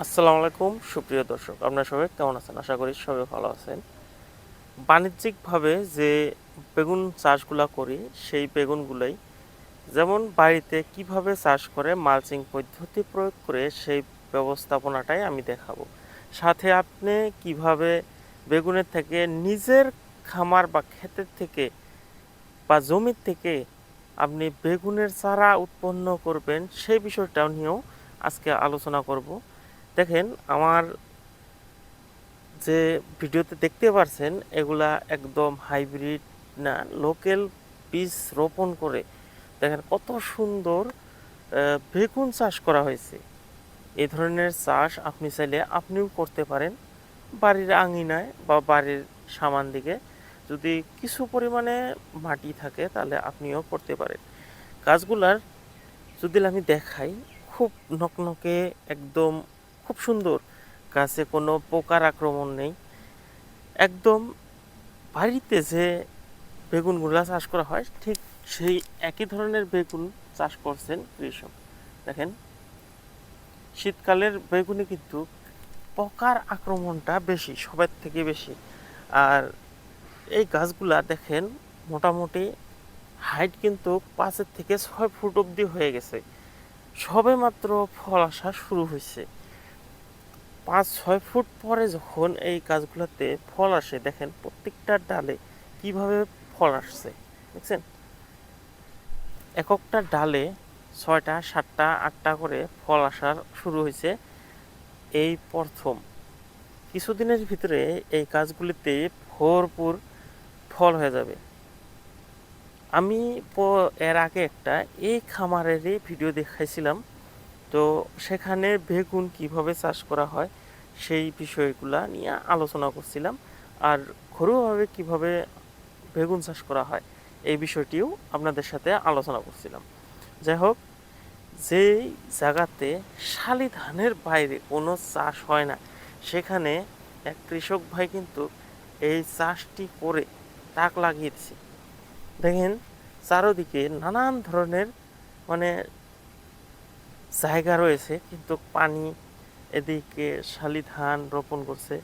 আসসালামু আলাইকুম সুপ্রিয় দর্শক, আপনারা সবাই কেমন আছেন? আশা করি সবাই ভালো আছেন। বাণিজ্যিকভাবে যে বেগুন চাষগুলা করি সেই বেগুনগুলাই যেমন বাড়িতে কিভাবে চাষ করে মালচিং পদ্ধতি প্রয়োগ করে সেই ব্যবস্থাপনাটাই আমি দেখাবো। সাথে আপনি কিভাবে বেগুনের থেকে নিজের খামার বা ক্ষেতের থেকে বা জমির থেকে আপনি বেগুনের চারা উৎপন্ন করবেন সেই বিষয়টা নিয়েও আজকে আলোচনা করব। দেখেন, আমার যে ভিডিওতে দেখতে পারছেন এগুলা একদম হাইব্রিড না, লোকাল বীজ রোপণ করে দেখেন কত সুন্দর বেগুন চাষ করা হয়েছে। এই ধরনের চাষ আপনি চাইলে আপনিও করতে পারেন বাড়ির আঙিনায় বা বাড়ির সামান দিকে। যদি কিছু পরিমাণে মাটি থাকে তাহলে আপনিও করতে পারেন। গাছগুলার যদি আমি দেখাই, খুব নকনকে একদম খুব সুন্দর, গাছে কোনো পোকার আক্রমণ নেই। একদম বাড়িতে যে বেগুনগুলা চাষ করা হয় ঠিক সেই একই ধরনের বেগুন চাষ করছেন কৃষক। দেখেন, শীতকালের বেগুনে কিন্তু পোকার আক্রমণটা বেশি, সবার থেকে বেশি। আর এই গাছগুলা দেখেন মোটামুটি হাইট কিন্তু 5 থেকে 6 ফুট অবধি হয়ে গেছে। সবে মাত্র ফল আসা শুরু হয়েছে। 5-6 ফুট পরে যখন এই গাছগুলোতে ফল আসে, দেখেন প্রত্যেকটা ডালে কিভাবে ফল আসছে, দেখছেন? একটা ডালে 6টা 7টা 8টা করে ফল আসার শুরু হয়েছে এই প্রথম। কিছুদিনের ভিতরে এই গাছগুলিতে ভরপুর ফল হয়ে যাবে। আমি এর আগে একটা এই খামারেরই ভিডিও দেখাইছিলাম, তো সেখানে বেগুন কিভাবে চাষ করা হয় সেই বিষয়গুলা নিয়ে আলোচনা করছিলাম। আর ঘরোয়াভাবে কিভাবে বেগুন চাষ করা হয় এই বিষয়টিও আপনাদের সাথে আলোচনা করছিলাম। যাই হোক, যেই জায়গাতে শালি ধানের বাইরে কোনো চাষ হয় না সেখানে এক কৃষক ভাই কিন্তু এই চাষটি করে তাক লাগিয়েছে। দেখেন, চারোদিকে নানান ধরনের মানে জায়গা রয়েছে কিন্তু পানি, এদিকে শালি ধান রোপণ করছে।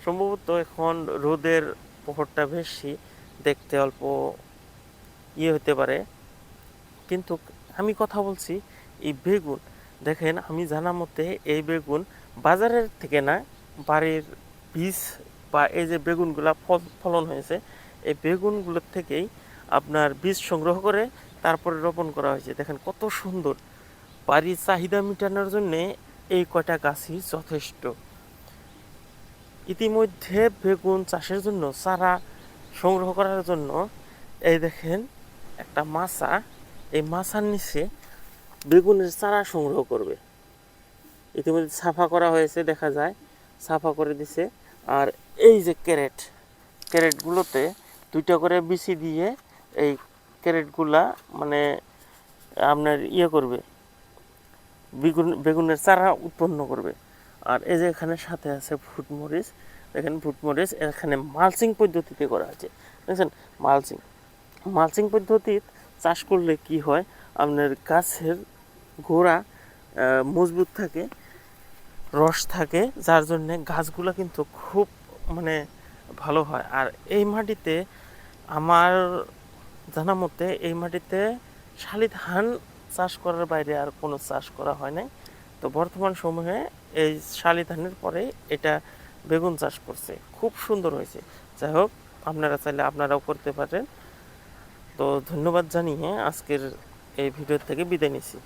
সম্ভবত এখন রোদের প্রখরটা বেশি, দেখতে অল্প হতে পারে, কিন্তু আমি কথা বলছি এই বেগুন। দেখেন, আমি জানা মতে এই বেগুন বাজারের থেকে না, বাড়ির বীজ বা এই যে বেগুনগুলা ফলন হয়েছে এই বেগুনগুলোর থেকেই আপনার বীজ সংগ্রহ করে তারপরে রোপণ করা হয়েছে। দেখেন কত সুন্দর, বাড়ির চাহিদা মেটানোর জন্যে এই কয়টা গাছই যথেষ্ট। ইতিমধ্যে বেগুন চাষের জন্য চারা সংগ্রহ করার জন্য এই দেখেন একটা মাচা, এই মাচার নিচে বেগুনের চারা সংগ্রহ করবে। ইতিমধ্যে সাফা করা হয়েছে, দেখা যায় সাফা করে দিছে। আর এই যে ক্যারেটগুলোতে 2টা করে বিচি দিয়ে এই ক্যারেটগুলা মানে আপনার করবে, বেগুনের চারা উৎপন্ন করবে। আর এই যে এখানে সাথে আছে ফুটমরিচ, দেখেন ফুটমরিচ এখানে মালচিং পদ্ধতিতে করা হয়েছে, দেখছেন? মালচিং মালচিং পদ্ধতিতে চাষ করলে কি হয়, আপনার গাছের গোড়া মজবুত থাকে, রস থাকে, যার জন্যে গাছগুলো কিন্তু খুব মানে ভালো হয়। আর এই মাটিতে আমার জানা মতে এই মাটিতে শালি ধান চাষ করার বাইরে আর কোনো চাষ করা হয় নাই। তো বর্তমান সময়ে এই শালি ধানের পরে এটা বেগুন চাষ করছে, খুব সুন্দর হয়েছে। যাই হোক, আপনারা চাইলে আপনারাও করতে পারেন। তো ধন্যবাদ জানিয়ে আজকের এই ভিডিও থেকে বিদায় নিচ্ছি।